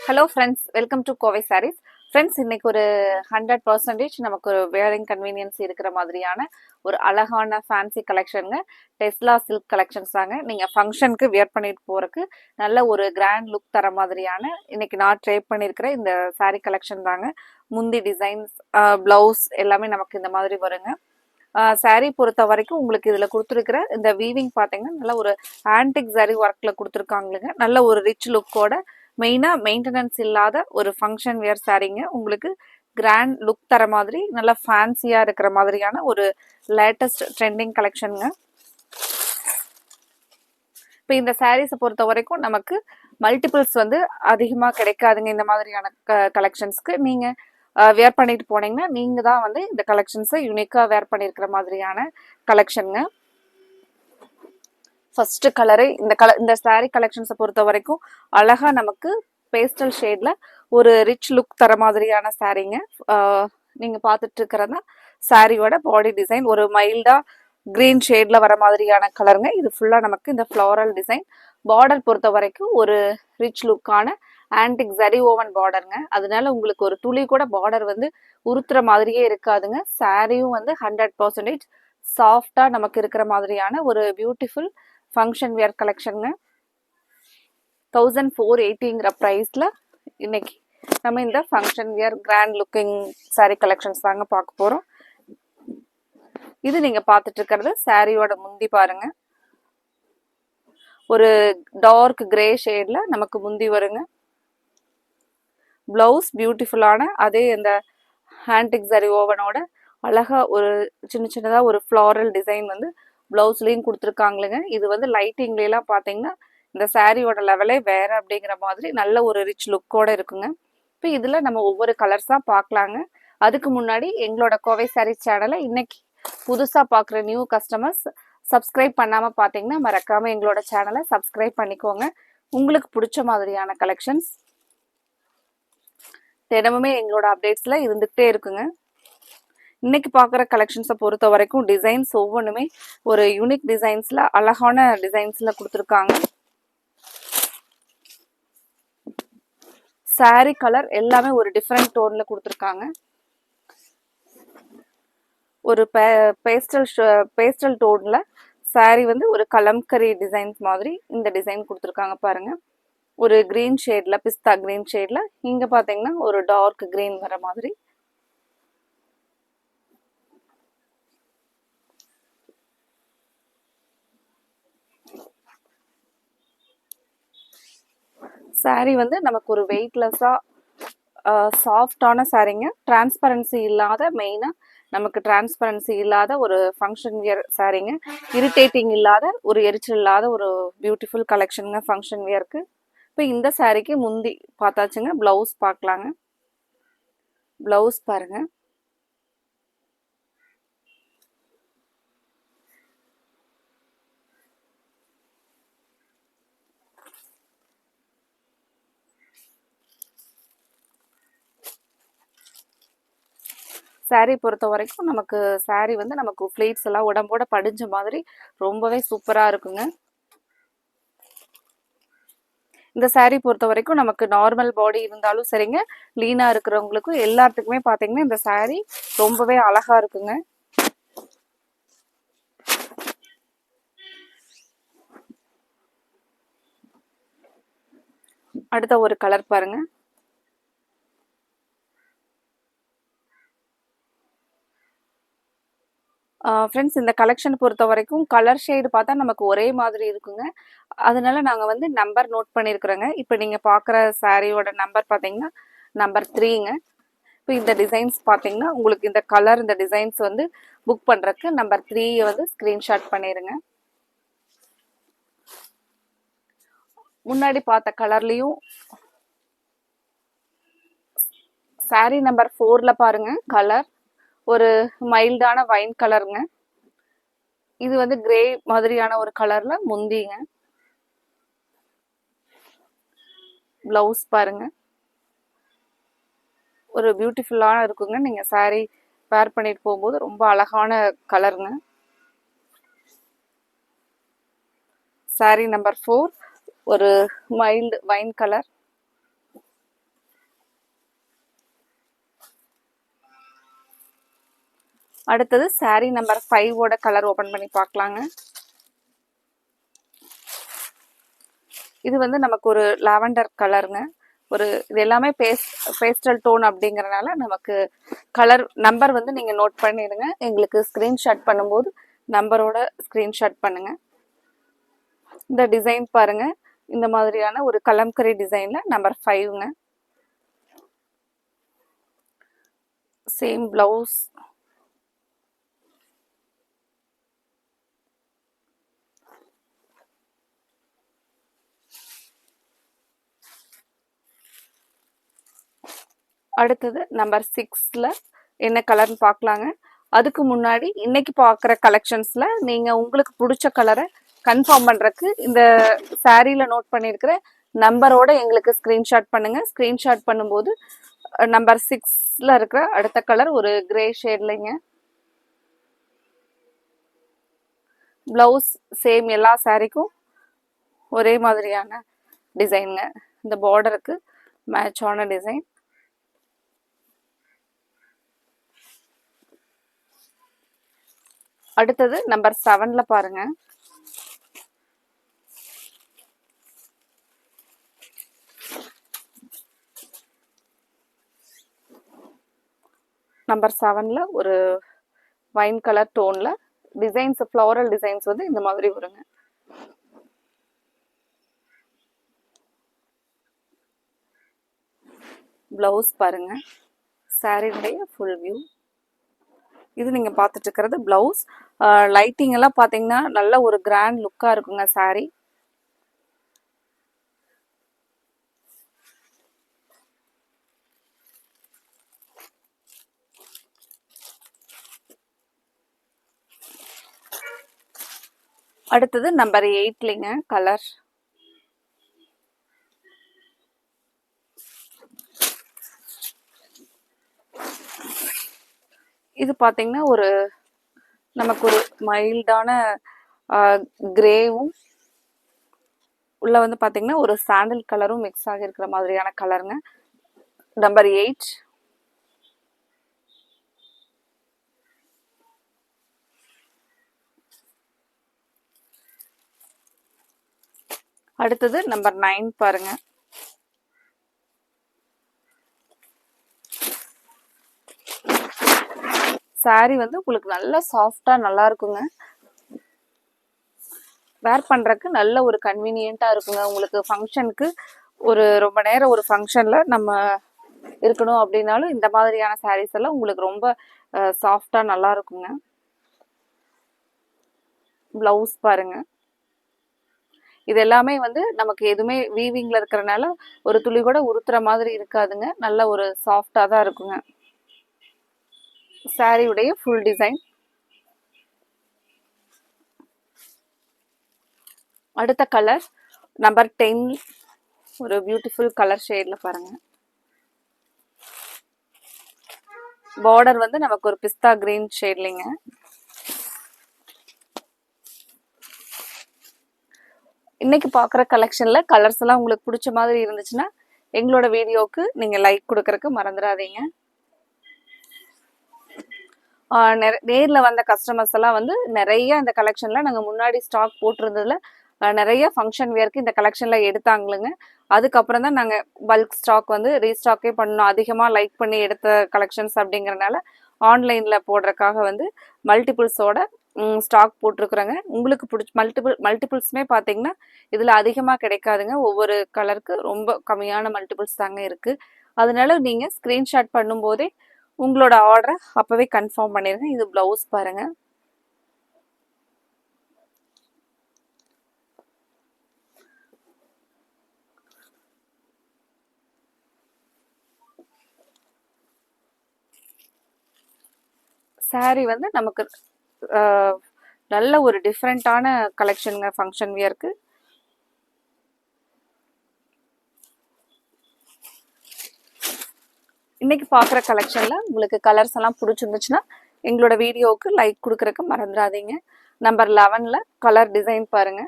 Hello friends, welcome to Kovai sarees. Friends, இன்னைக்கு ஒரு 100% நமக்கு ஒரு வேரிங் கன்வீனியன்ஸ் இருக்கிற மாதிரியான ஒரு அழகான ஃபேன்சி கலெக்ஷனுங்க. டெஸ்லா சில்க் கலெக்ஷன்ஸ் தாங்க. நீங்கள் ஃபங்க்ஷனுக்கு வியர் பண்ணிட்டு போகிறதுக்கு நல்ல ஒரு கிராண்ட் லுக் தர மாதிரியான இன்னைக்கு நான் ட்ரேப் பண்ணியிருக்கிற இந்த சாரீ கலெக்ஷன் தாங்க. முந்தி டிசைன்ஸ், ப்ளவுஸ் எல்லாமே நமக்கு இந்த மாதிரி வருங்க. சாரீ பொறுத்த வரைக்கும் உங்களுக்கு இதில் கொடுத்துருக்கிற இந்த வீவிங் பார்த்தீங்கன்னா நல்ல ஒரு ஆன்டிக் சாரீ ஒர்க்கில் கொடுத்துருக்காங்களுங்க. நல்ல ஒரு ரிச் லுக்கோட மெயினாக மெயின்டெனன்ஸ் இல்லாத ஒரு ஃபங்க்ஷன் வேர் சாரீங்க. உங்களுக்கு கிராண்ட் லுக் தர மாதிரி நல்லா ஃபேன்சியாக இருக்கிற மாதிரியான ஒரு லேட்டஸ்ட் ட்ரெண்டிங் கலெக்ஷனுங்க. இப்போ இந்த சாரீஸை பொறுத்த வரைக்கும் நமக்கு மல்டிபிள்ஸ் வந்து அதிகமாக கிடைக்காதுங்க. இந்த மாதிரியான கலெக்ஷன்ஸ்க்கு நீங்கள் வேர் பண்ணிட்டு போனீங்கன்னா நீங்கள் தான் வந்து இந்த கலெக்ஷன்ஸை யூனிக்காக வேர் பண்ணியிருக்கிற மாதிரியான கலெக்ஷனுங்க. ஃபர்ஸ்ட் கலரு இந்த சாரீ கலெக்ஷன்ஸை பொறுத்த வரைக்கும் அழகா நமக்கு பேஸ்டல் ஷேட்ல ஒரு ரிச் லுக் தர மாதிரியான சாரீங்க. நீங்க பார்த்துட்டு இருக்கிறதா சாரியோட பாடி டிசைன் ஒரு மைல்டா கிரீன் ஷேட்ல வர மாதிரியான கலருங்க. இது ஃபுல்லா நமக்கு இந்த ஃப்ளாரல் டிசைன். பார்டர் பொறுத்த வரைக்கும் ஒரு ரிச் லுக்கான ஆன்டிக் ஜரி ஓவன் பார்டருங்க. அதனால உங்களுக்கு ஒரு துளி கூட பார்டர் வந்து உறுத்துற மாதிரியே இருக்காதுங்க. சாரியும் வந்து 100% சாஃப்டா நமக்கு இருக்கிற மாதிரியான ஒரு பியூட்டிஃபுல் ஃபங்க்ஷன் வியர் கலெக்ஷனுங்க. 1480ங்கிற ப்ரைஸில் இன்னைக்கு நம்ம இந்த function wear grand looking saree collections தாங்க பார்க்க போகிறோம். இது நீங்கள் பார்த்துட்டு இருக்கிறது சாரியோட முந்தி பாருங்க. ஒரு டார்க் கிரே ஷேட்ல நமக்கு முந்தி வருங்க. பிளவுஸ் பியூட்டிஃபுல்லான அதே இந்த ஹேண்டிக் ஜரி ஓவனோட அழகா ஒரு சின்ன சின்னதாக ஒரு ஃப்ளாரல் டிசைன் வந்து பிளவுஸ்லையும் கொடுத்துருக்காங்களுங்க. இது வந்து லைட்டிங்லாம் பார்த்தீங்கன்னா இந்த சாரியோட லெவலே வேற அப்படிங்கிற மாதிரி நல்ல ஒரு ரிச் லுக்கோட இருக்குங்க. இப்போ இதில் நம்ம ஒவ்வொரு கலர்ஸ் தான் பார்க்கலாங்க. அதுக்கு முன்னாடி எங்களோட கோவை சாரீஸ் சேனலை இன்னைக்கு புதுசாக பார்க்குற நியூ கஸ்டமர்ஸ் சப்ஸ்கிரைப் பண்ணாமல் பார்த்தீங்கன்னா மறக்காமல் எங்களோட சேனலை சப்ஸ்கிரைப் பண்ணிக்கோங்க. உங்களுக்கு பிடிச்ச மாதிரியான கலெக்ஷன்ஸ் தினமுமே எங்களோட அப்டேட்ஸில் இருந்துகிட்டே இருக்குங்க. இன்னைக்கு பார்க்குற கலெக்ஷன்ஸை பொறுத்த வரைக்கும் டிசைன்ஸ் ஒவ்வொன்றுமே ஒரு யூனிக் டிசைன்ஸில் அழகான டிசைன்ஸில் கொடுத்துருக்காங்க. சாரி கலர் எல்லாமே ஒரு டிஃப்ரெண்ட் டோனில் கொடுத்துருக்காங்க. ஒரு பேஸ்டல் டோனில் சாரி வந்து ஒரு கலம்கரி டிசைன்ஸ் மாதிரி இந்த டிசைன் கொடுத்துருக்காங்க பாருங்க. ஒரு கிரீன் ஷேட்ல பிஸ்தா கிரீன் ஷேட்ல இங்க பாத்தீங்கன்னா ஒரு டார்க் கிரீன் வர மாதிரி. சாரி வந்து நமக்கு ஒரு வெயிட்லெஸ்ஸா சாஃப்டான சாரீங்க. டிரான்ஸ்பரன்சி இல்லாத, மெயினா நமக்கு டிரான்ஸ்பரன்சி இல்லாத ஒரு ஃபங்க்ஷன் வியர் சாரீங்க. இரிட்டேட்டிங் இல்லாத, ஒரு எரிச்சல் இல்லாத ஒரு பியூட்டிஃபுல் கலெக்ஷனுங்க ஃபங்க்ஷன் வியருக்கு. இப்போ இந்த சாரீக்கு முந்தி பார்த்தாச்சுங்க. பிளவுஸ் பார்க்கலாங்க. பிளவுஸ் பாருங்க. சாரீ பொறுத்த வரைக்கும் நமக்கு சாரீ வந்து நமக்கு ஃப்ளீட்ஸ் எல்லாம் உடம்போட படிஞ்ச மாதிரி ரொம்பவே சூப்பராக இருக்குங்க. இந்த சாரீ பொறுத்த வரைக்கும் நமக்கு நார்மல் பாடி இருந்தாலும் சரிங்க, லீனாக இருக்கிறவங்களுக்கும் எல்லாத்துக்குமே பார்த்தீங்கன்னா இந்த சாரீ ரொம்பவே அழகா இருக்குங்க. அடுத்த ஒரு கலர் பாருங்க. ஃப்ரெண்ட்ஸ், இந்த கலெக்ஷன் பொறுத்த வரைக்கும் கலர் ஷேடு பார்த்தா நமக்கு ஒரே மாதிரி இருக்குங்க. அதனால நாங்கள் வந்து நம்பர் நோட் பண்ணியிருக்கிறோங்க. இப்போ நீங்கள் பார்க்குற சாரியோட நம்பர் பார்த்தீங்கன்னா நம்பர் 3ங்க. இப்போ இந்த டிசைன்ஸ் பார்த்தீங்கன்னா உங்களுக்கு இந்த கலர் இந்த டிசைன்ஸ் வந்து புக் பண்ணுறதுக்கு நம்பர் 3 வந்து ஸ்க்ரீன்ஷாட் பண்ணிடுங்க. முன்னாடி பார்த்த கலர்லேயும் சாரி நம்பர் 4ல பாருங்க கலர் ஒரு மைல்டான வைன் கலருங்க. இது வந்து கிரே மாதிரியான ஒரு கலர்ல முந்திங்க. பிளவுஸ் பாருங்க ஒரு பியூட்டிஃபுல்லான இருக்குங்க. நீங்க சாரி வேர் பண்ணிட்டு போகும்போது ரொம்ப அழகான கலருங்க. சாரி நம்பர் 4 ஒரு மைல்டு வைன் கலர். அடுத்தது saree நம்பர் 5 ஓட கலர் ஓபன் பண்ணி பார்க்கலாங்க. இது வந்து நமக்கு ஒரு லாவெண்டர் கலருங்க. இது எல்லாமே பேஸ்டல் டோன் அப்படிங்கறனால நமக்கு கலர் நம்பர் வந்து நீங்க நோட் பண்ணிடுங்க. எங்களுக்கு ஸ்கிரீன்ஷாட் பண்ணும்போது நம்பரோட ஸ்கிரீன்ஷாட் பண்ணுங்க. இந்த டிசைன் பாருங்க. இந்த மாதிரியான ஒரு கலம்கரி டிசைன்ல நம்பர் 5ங்க. Same blouse. அடுத்தது நம்பர் 6ல என்ன கலர்னு பார்க்கலாங்க. அதுக்கு முன்னாடி இன்னைக்கு பார்க்குற கலெக்ஷன்ஸ்ல நீங்க உங்களுக்கு பிடிச்ச கலரை கன்ஃபார்ம் பண்றதுக்கு இந்த சாரீல நோட் பண்ணியிருக்கிற நம்பரோட எங்களுக்கு ஸ்கிரீன்ஷாட் பண்ணுங்க. ஸ்கிரீன்ஷாட் பண்ணும்போது நம்பர் 6ல இருக்கிற அடுத்த கலர் ஒரு கிரே ஷேட்லைங்க. பிளவுஸ் சேம் எல்லா சாரீக்கும் ஒரே மாதிரியான டிசைனுங்க. இந்த பார்டருக்கு மேட்சான டிசைன். அடுத்தது நம்பர் 7ல பாருங்க. நம்பர் 7ல ஒரு வைன் கலர் டோன்ல டிசைன்ஸ் ஃப்ளோரல் டிசைன்ஸ் வந்து இந்த மாதிரி வருங்க. பிளவுஸ் பாருங்க. சாரியுடைய ஃபுல் வியூ. இது நீங்க பார்த்துட்டு இருக்கிறது பிளவுஸ். லைட்டிங் எல்லாம் பாத்தீங்கன்னா நல்ல ஒரு கிராண்ட் லுக்கா இருக்குங்க சாரி. அடுத்தது நம்பர் 8லிங்க கலர். இது பாத்தீங்கன்னா ஒரு நமக்கு ஒரு மைல்டான கிரேவும் உள்ள வந்து பாத்தீங்கன்னா ஒரு சாண்டல் கலரும் மிக்ஸ் ஆகி இருக்கிற மாதிரியான கலருங்க. நம்பர் 8. அடுத்தது நம்பர் 9 பாருங்க. சாரி வந்து உங்களுக்கு நல்ல சாஃப்டா நல்லா இருக்குங்க. வேர் பண்றதுக்கு நல்ல ஒரு கன்வீனியன்ட்டா இருக்குங்க. உங்களுக்கு ஃபங்க்ஷனுக்கு ஒரு ரொம்ப நேரம் ஒரு ஃபங்க்ஷன்ல நம்ம இருக்கணும் அப்படின்னாலும் இந்த மாதிரியான சாரீஸ் எல்லாம் உங்களுக்கு ரொம்ப சாஃப்டா நல்லா இருக்குங்க. பிளவுஸ் பாருங்க. இது எல்லாமே வந்து நமக்கு எதுவுமே வீவிங்ல இருக்கிறனால ஒரு துளி கூட உறுத்துற மாதிரி இருக்காதுங்க. நல்ல ஒரு சாஃப்டா தான் இருக்குங்க. சாரியுடைய ஃபுல் டிசைன். அடுத்த கலர் நம்பர் 10. ஒரு பியூட்டிஃபுல் கலர் ஷேட்ல பாருங்க. பார்டர் வந்து நமக்கு ஒரு பிஸ்தா கிரீன் ஷேட்லிங்க. இன்னைக்கு பார்க்குற கலெக்ஷன்ல கலர்ஸ் எல்லாம் உங்களுக்கு பிடிச்ச மாதிரி இருந்துச்சுன்னா எங்களோட வீடியோவுக்கு நீங்க லைக் கொடுக்கறதுக்கு மறந்துடாதீங்க. நேர்ல வந்த கஸ்டமர்ஸ் எல்லாம் வந்து நிறைய இந்த கலெக்ஷன்ல நாங்க முன்னாடி ஸ்டாக் போட்டிருந்ததுல நிறைய ஃபங்க்ஷன் வேர்க்கு இந்த கலெக்ஷன்ல எடுத்தாங்களுங்க. அதுக்கப்புறம் தான் நாங்க பல்க் ஸ்டாக் வந்து ரீஸ்டாக்கே பண்ணோம். அதிகமா லைக் பண்ணி எடுத்த கலெக்ஷன்ஸ் அப்படிங்கறதுனால ஆன்லைன்ல போடுறதுக்காக வந்து மல்டிபிள்ஸோட ஸ்டாக் போட்டிருக்கிறோங்க. உங்களுக்கு பிடிச்ச மல்டிபிள்ஸுமே பார்த்தீங்கன்னா இதுல அதிகமா கிடைக்காதுங்க. ஒவ்வொரு கலருக்கு ரொம்ப கம்மியான மல்டிபிள்ஸ் தாங்க இருக்கு. அதனால நீங்க ஸ்கிரீன்ஷாட் பண்ணும்போதே உங்களோட ஆர்டரை அப்பவே கன்ஃபார்ம் பண்ணிருங்க. இது பிளவுஸ் பாருங்க. சாரி வந்து நமக்கு நல்ல ஒரு டிஃப்ரெண்டான கலெக்ஷனுங்க ஃபங்க்ஷன் வியருக்கு. இன்னைக்கு பார்க்குற கலெக்ஷன்ல உங்களுக்கு கலர்ஸ் எல்லாம் பிடிச்சிருந்துச்சுன்னா எங்களோட வீடியோவுக்கு லைக் கொடுக்கறதுக்கு மறந்துடாதீங்க. நம்பர் 11ல கலர் டிசைன் பாருங்க.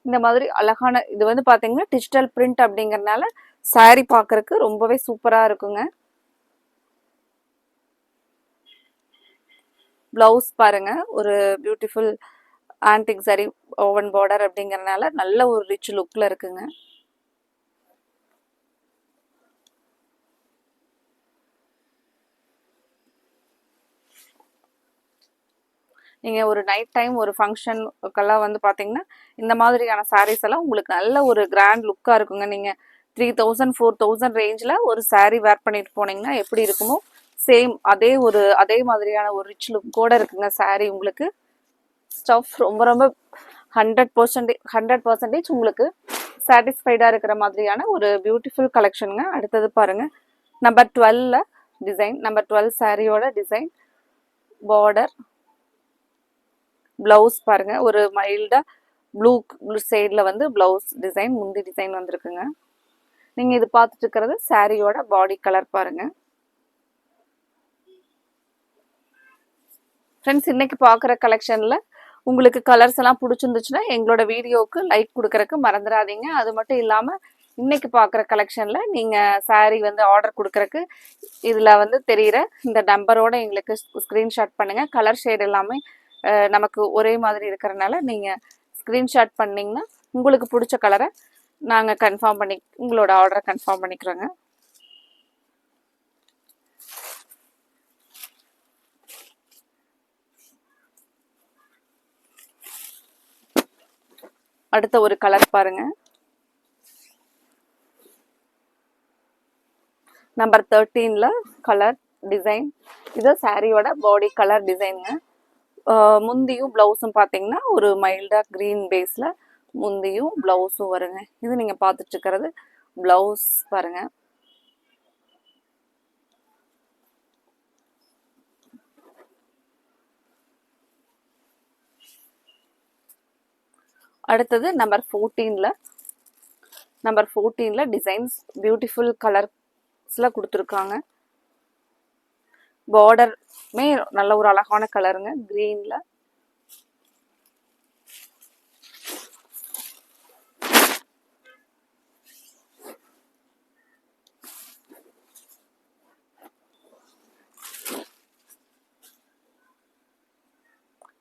இந்த மாதிரி அழகான இது வந்து பாத்தீங்கன்னா டிஜிட்டல் பிரிண்ட் அப்படிங்கறதுனால சாரி பார்க்கறதுக்கு ரொம்பவே சூப்பரா இருக்குங்க. பிளவுஸ் பாருங்க, ஒரு பியூட்டிஃபுல் ஆன்டிக் சரி ஓவன் பார்டர் அப்படிங்கறதுனால நல்ல ஒரு ரிச் லுக்ல இருக்குங்க. நீங்க ஒரு நைட் டைம் ஒரு ஃபங்க்ஷனுக்கெல்லாம் வந்து பாத்தீங்கன்னா இந்த மாதிரியான சாரீஸ் எல்லாம் உங்களுக்கு நல்ல ஒரு கிராண்ட் லுக்கா இருக்குங்க. நீங்க 3000 4000 ரேஞ்ச்ல ஒரு சாரீ வேர் பண்ணிட்டு போனீங்கன்னா எப்படி இருக்குமோ சேம் அதே மாதிரியான ஒரு ரிச் லுக்கோட இருக்குங்க சாரீ. உங்களுக்கு ஸ்டஃப் ரொம்ப ரொம்ப 100% உங்களுக்கு சாட்டிஸ்ஃபைடா இருக்கிற மாதிரியான ஒரு பியூட்டிஃபுல் கலெக்ஷனுங்க. அடுத்தது பாருங்க, நம்பர் 12ல டிசைன், நம்பர் 12 சாரியோட டிசைன், பார்டர், பிளவுஸ் பாருங்க, ஒரு மைல்டா ப்ளூ சைட்ல வந்து பிளவுஸ் டிசைன், முந்தி டிசைன் வந்திருக்குங்க. நீங்க இது பார்த்துட்டு இருக்கிறது சாரியோட பாடி கலர் பாருங்க. ஃப்ரெண்ட்ஸ், இன்னைக்கு பார்க்குற கலெக்ஷன்ல உங்களுக்கு கலர்ஸ் எல்லாம் பிடிச்சிருந்துச்சுன்னா எங்களோட வீடியோவுக்கு லைக் கொடுக்கறதுக்கு மறந்துடாதீங்க. அது மட்டும் இல்லாமல் இன்னைக்கு பார்க்குற கலெக்ஷனில் நீங்கள் சாரீ வந்து ஆர்டர் கொடுக்கறக்கு இதில் வந்து தெரிகிற இந்த நம்பரோட எங்களுக்கு ஸ்க்ரீன்ஷாட் பண்ணுங்கள். கலர் ஷேட் எல்லாமே நமக்கு ஒரே மாதிரி இருக்கிறனால நீங்கள் ஸ்க்ரீன்ஷாட் பண்ணிங்கன்னா உங்களுக்கு பிடிச்ச கலரை நாங்கள் கன்ஃபார்ம் பண்ணி உங்களோட ஆர்டரை கன்ஃபார்ம் பண்ணிக்கிறோங்க. அடுத்த ஒரு கலர் பாருங்க, நம்பர் 13ல கலர் டிசைன். இது சாரியோட பாடி கலர் டிசைனுங்க. முந்தியும் பிளவுஸும் பார்த்தீங்கன்னா ஒரு மைல்டா கிரீன் பேஸ்ல முந்தியும் பிளவுஸும் வருங்க. இது நீங்க பார்த்துட்டு இருக்கிறது பிளவுஸ் பாருங்க. அடுத்தது நம்பர் 14ல டிசைன்ஸ் பியூட்டிஃபுல் கலர்ஸ்ல கொடுத்துருக்காங்க. பார்டர்மே நல்ல ஒரு அழகான கலருங்க, கிரீன்ல.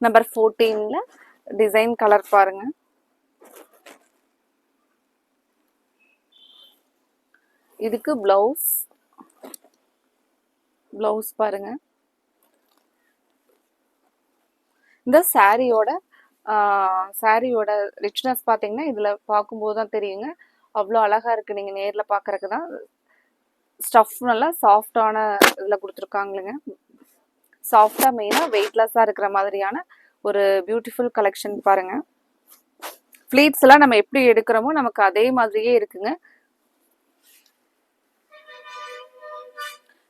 நம்பர் 14ல டிசைன் கலர் பாருங்க. இதுக்கு பிளவுஸ் பாருங்க. இந்த சாரியோட ரிச்னஸ் பார்த்தீங்கன்னா இதுல பார்க்கும்போது தான் தெரியுங்க. அவ்வளோ அழகா இருக்கு. நீங்க நேர்ல பார்க்கறதுக்கு தான். ஸ்டஃப் நல்லா சாஃப்டான இதில் கொடுத்துருக்காங்களுங்க. சாஃப்டா மெயினாக வெயிட்லெஸ்ஸாக இருக்கிற மாதிரியான ஒரு பியூட்டிஃபுல் கலெக்ஷன் பாருங்க. ஃப்ளீட்ஸ் எல்லாம் நம்ம எப்படி எடுக்கிறோமோ நமக்கு அதே மாதிரியே இருக்குங்க.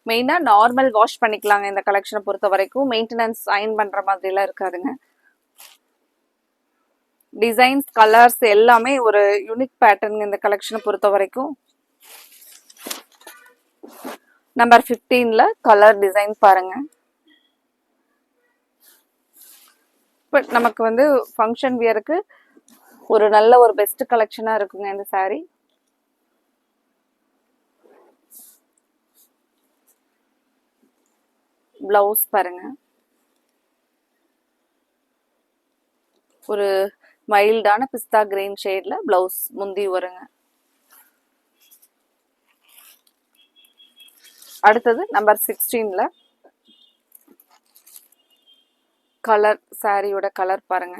மெயினா நார்மல் வாஷ் பண்ணிக்கலாங்க. இந்த கலெக்ஷனை பொறுத்த வரைக்கும் மெயின்டெனன்ஸ் அயன் பண்ற மாதிரிலாம் இருக்காதுங்க. டிசைன்ஸ் கலர்ஸ் எல்லாமே ஒரு யூனிக் பேட்டர்ன் இந்த கலெக்ஷனை பொறுத்த வரைக்கும். நம்பர் 15ல கலர் டிசைன் பாருங்க. பட் நமக்கு வந்து ஃபங்க்ஷன் வியருக்கு ஒரு நல்ல ஒரு பெஸ்ட் கலெக்ஷனா இருக்குங்க இந்த சாரி. பிளவுஸ் பாருங்க, ஒரு மைல்டான பிஸ்தா கிரீன் ஷேட்ல பிளவுஸ் முந்தி வருங்க. அடுத்தது நம்பர் 16ல கலர், சாரியோட கலர் பாருங்க.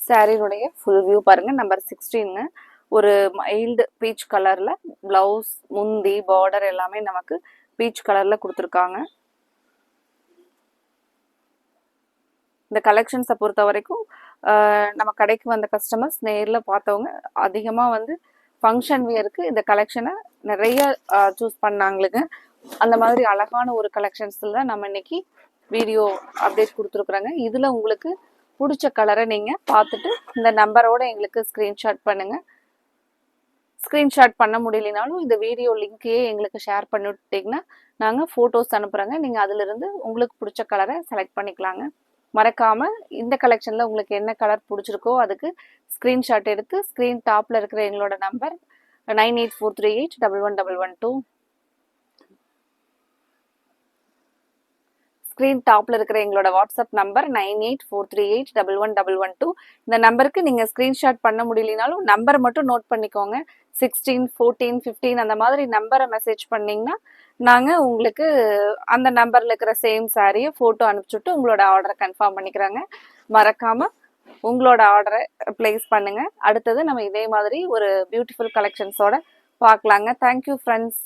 சாரியோடைய ஃபுல் வியூ பாருங்க. நம்பர் 16ங்க, ஒரு மைல்டு பீச் கலர்ல பிளவுஸ், முந்தி, பார்டர் எல்லாமே நமக்கு பீச் கலர்ல கொடுத்துருக்காங்க. இந்த கலெக்ஷன்ஸை பொறுத்த வரைக்கும் நம்ம கடைக்கு வந்த கஸ்டமர்ஸ் நேரில் பார்த்தவங்க அதிகமாக வந்து ஃபங்க்ஷன் வியருக்கு இந்த கலெக்ஷனை நிறைய சூஸ் பண்ணாங்களுங்க. அந்த மாதிரி அழகான ஒரு கலெக்ஷன்ஸில் தான் நம்ம இன்னைக்கு வீடியோ அப்டேட் கொடுத்துருக்குறாங்க. இதில் உங்களுக்கு பிடிச்ச கலரை நீங்கள் பார்த்துட்டு இந்த நம்பரோட எங்களுக்கு ஸ்க்ரீன்ஷாட் பண்ணுங்கள். ஸ்க்ரீன்ஷாட் பண்ண முடியலனாலும் இந்த வீடியோ லிங்க்கையே எங்களுக்கு ஷேர் பண்ணி விட்டிங்கன்னா நாங்கள் ஃபோட்டோஸ் அனுப்புகிறோங்க. நீங்கள் அதிலிருந்து உங்களுக்கு பிடிச்ச கலரை செலக்ட் பண்ணிக்கலாங்க. மறக்காமல் இந்த கலெக்ஷனில் உங்களுக்கு என்ன கலர் பிடிச்சிருக்கோ அதுக்கு ஸ்க்ரீன்ஷாட் எடுத்து ஸ்க்ரீன் டாப்பில் இருக்கிற எங்களோட நம்பர் 9843811112 ஸ்க்ரீன் டாப்பில் இருக்கிற எங்களோட வாட்ஸ்அப் நம்பர் 9843811112 இந்த நம்பருக்கு நீங்கள் ஸ்க்ரீன்ஷாட் பண்ண முடியலனாலும் நம்பர் மட்டும் நோட் பண்ணிக்கோங்க. 16, 14, 15 அந்த மாதிரி நம்பரை மெசேஜ் பண்ணிங்கன்னா நாங்கள் உங்களுக்கு அந்த நம்பரில் இருக்கிற சேம் சாரியை ஃபோட்டோ அனுப்பிச்சுட்டு உங்களோட ஆர்டரை கன்ஃபார்ம் பண்ணிக்கிறாங்க. மறக்காமல் உங்களோட ஆர்டரை ப்ளேஸ் பண்ணுங்கள். அடுத்தது நம்ம இதே மாதிரி ஒரு பியூட்டிஃபுல் கலெக்ஷன்ஸோட பார்க்கலாங்க. Thank you friends.